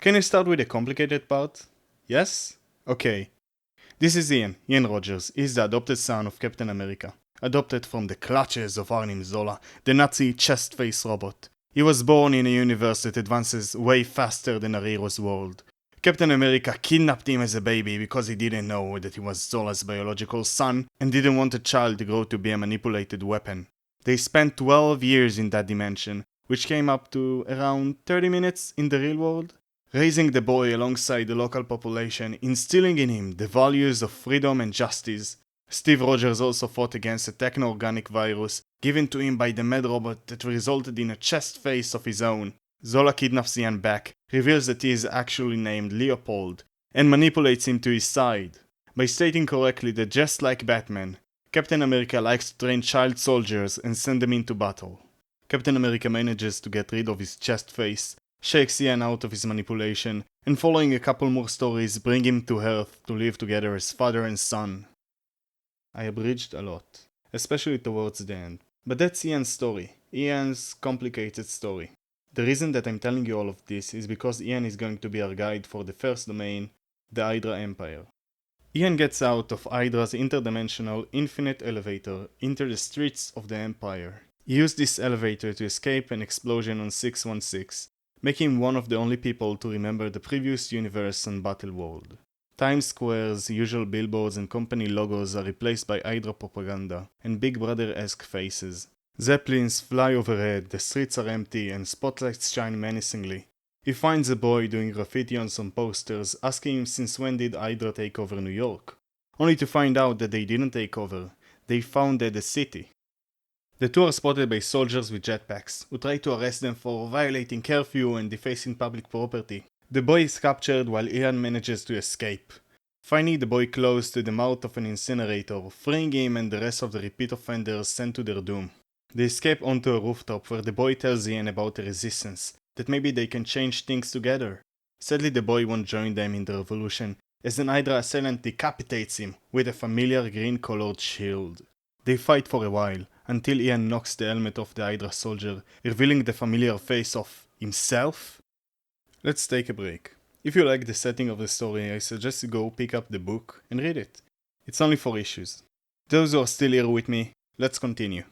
Can I start with the complicated part? Yes? Okay. This is Ian Rogers. He's the adopted son of Captain America. Adopted from the clutches of Arnim Zola, the Nazi chest-face robot. He was born in a universe that advances way faster than our hero's world. Captain America kidnapped him as a baby because he didn't know that he was Zola's biological son and didn't want a child to grow to be a manipulated weapon. They spent 12 years in that dimension, which came up to around 30 minutes in the real world, raising the boy alongside the local population, instilling in him the values of freedom and justice. Steve Rogers also fought against a techno-organic virus given to him by the mad robot that resulted in a chest face of his own. Zola kidnaps Ian back, reveals that he is actually named Leopold, and manipulates him to his side, by stating correctly that just like Batman, Captain America likes to train child soldiers and send them into battle. Captain America manages to get rid of his chest face, shakes Ian out of his manipulation, and following a couple more stories bring him to Earth to live together as father and son. I abridged a lot, especially towards the end, but that's Ian's story, Ian's complicated story. The reason that I'm telling you all of this is because Ian is going to be our guide for the first domain, the Hydra Empire. Ian gets out of Hydra's interdimensional infinite elevator into the streets of the Empire. He used this elevator to escape an explosion on 616, making him one of the only people to remember the previous universe on Battleworld. Times Square's usual billboards and company logos are replaced by Hydra propaganda and Big Brother-esque faces. Zeppelins fly overhead, the streets are empty, and spotlights shine menacingly. He finds a boy doing graffiti on some posters, asking him since when did Hydra take over New York, only to find out that they didn't take over, they founded the city. The two are spotted by soldiers with jetpacks, who try to arrest them for violating curfew and defacing public property. The boy is captured while Ian manages to escape. Finally, the boy close to the mouth of an incinerator, freeing him and the rest of the repeat offenders sent to their doom. They escape onto a rooftop where the boy tells Ian about the resistance, that maybe they can change things together. Sadly, the boy won't join them in the revolution, as an Hydra assailant decapitates him with a familiar green-colored shield. They fight for a while, until Ian knocks the helmet off the Hydra soldier, revealing the familiar face of himself. Let's take a break. If you like the setting of the story, I suggest you go pick up the book and read it. It's only 4 issues. Those who are still here with me, let's continue.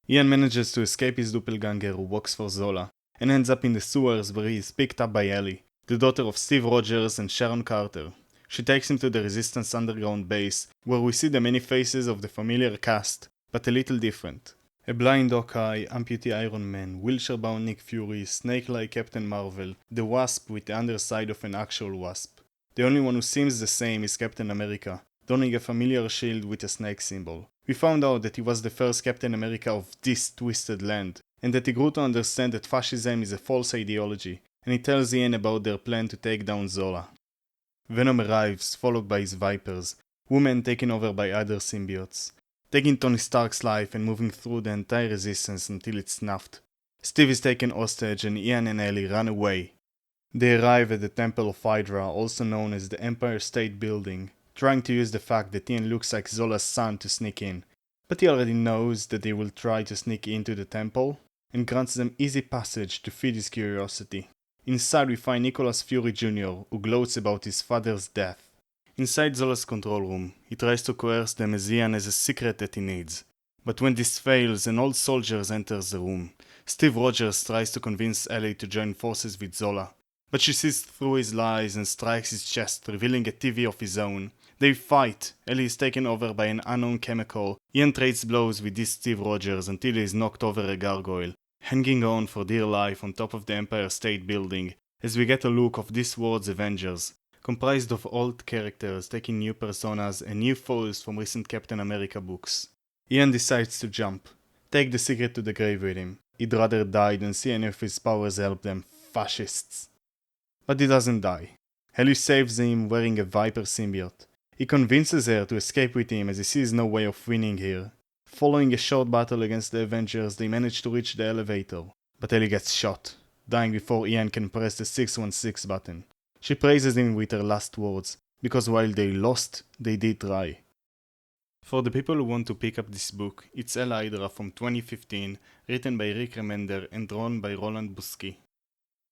Ian manages to escape his doppelganger who works for Zola, and ends up in the sewers where he is picked up by Ellie, the daughter of Steve Rogers and Sharon Carter. She takes him to the Resistance underground base, where we see the many faces of the familiar cast, but a little different. A blind Hawkeye, amputee Iron Man, wheelchair-bound Nick Fury, snake-like Captain Marvel, the Wasp with the underside of an actual wasp. The only one who seems the same is Captain America, donning a familiar shield with a snake symbol. We found out that he was the first Captain America of this twisted land, and that he grew to understand that fascism is a false ideology, and he tells Ian about their plan to take down Zola. Venom arrives, followed by his Vipers, women taken over by other symbiotes, taking Tony Stark's life and moving through the entire resistance until it's snuffed. Steve is taken hostage and Ian and Ellie run away. They arrive at the Temple of Hydra, also known as the Empire State Building, trying to use the fact that Ian looks like Zola's son to sneak in. But he already knows that they will try to sneak into the temple, and grants them easy passage to feed his curiosity. Inside we find Nicholas Fury Jr., who gloats about his father's death. Inside Zola's control room, he tries to coerce them as Ian has a secret that he needs. But when this fails, an old soldier enters the room. Steve Rogers tries to convince Ellie to join forces with Zola, but she sees through his lies and strikes his chest, revealing a TV of his own. They fight. Ellie is taken over by an unknown chemical. Ian trades blows with this Steve Rogers until he is knocked over a gargoyle, hanging on for dear life on top of the Empire State Building, as we get a look of this world's Avengers, comprised of old characters taking new personas and new foes from recent Captain America books. Ian decides to jump, take the secret to the grave with him. He'd rather die than see any of his powers help them fascists. But he doesn't die. Ellie saves him wearing a Viper symbiote. He convinces her to escape with him as he sees no way of winning here. Following a short battle against the Avengers, they manage to reach the elevator, but Ellie gets shot, dying before Ian can press the 616 button. She praises him with her last words, because while they lost, they did try. For the people who want to pick up this book, it's El Hydra from 2015, written by Rick Remender and drawn by Roland Busky.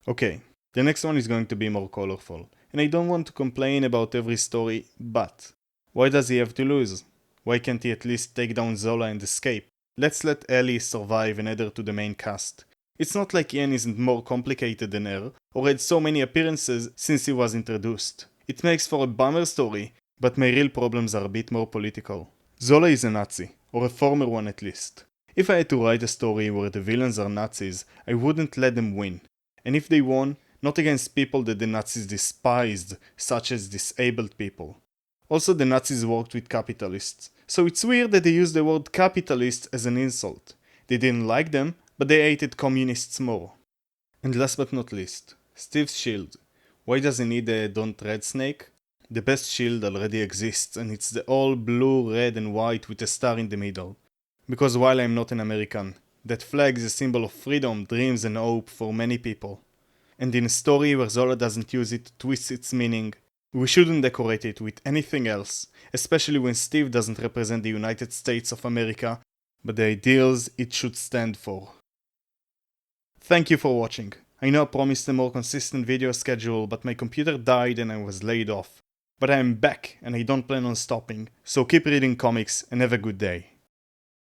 Okay, The next one is going to be more colorful, and I don't want to complain about every story, but why does he have to lose? Why can't he at least take down Zola and escape? Let's let Ellie survive and add her to the main cast. It's not like Ian isn't more complicated than her, or had so many appearances since he was introduced. It makes for a bummer story, but my real problems are a bit more political. Zola is a Nazi, or a former one at least. If I had to write a story where the villains are Nazis, I wouldn't let them win. And if they won, not against people that the Nazis despised, such as disabled people. Also, the Nazis worked with capitalists, so it's weird that they used the word capitalist as an insult. They didn't like them, but they hated communists more. And last but not least, Steve's shield. Why does he need a Don't Tread snake? The best shield already exists, and it's the all blue, red and white with a star in the middle. Because while I'm not an American, that flag is a symbol of freedom, dreams and hope for many people. And in a story where Zola doesn't use it to twist its meaning, we shouldn't decorate it with anything else, especially when Steve doesn't represent the United States of America, but the ideals it should stand for. Thank you for watching. I know I promised a more consistent video schedule, but my computer died and I was laid off. But I am back and I don't plan on stopping, so keep reading comics and have a good day.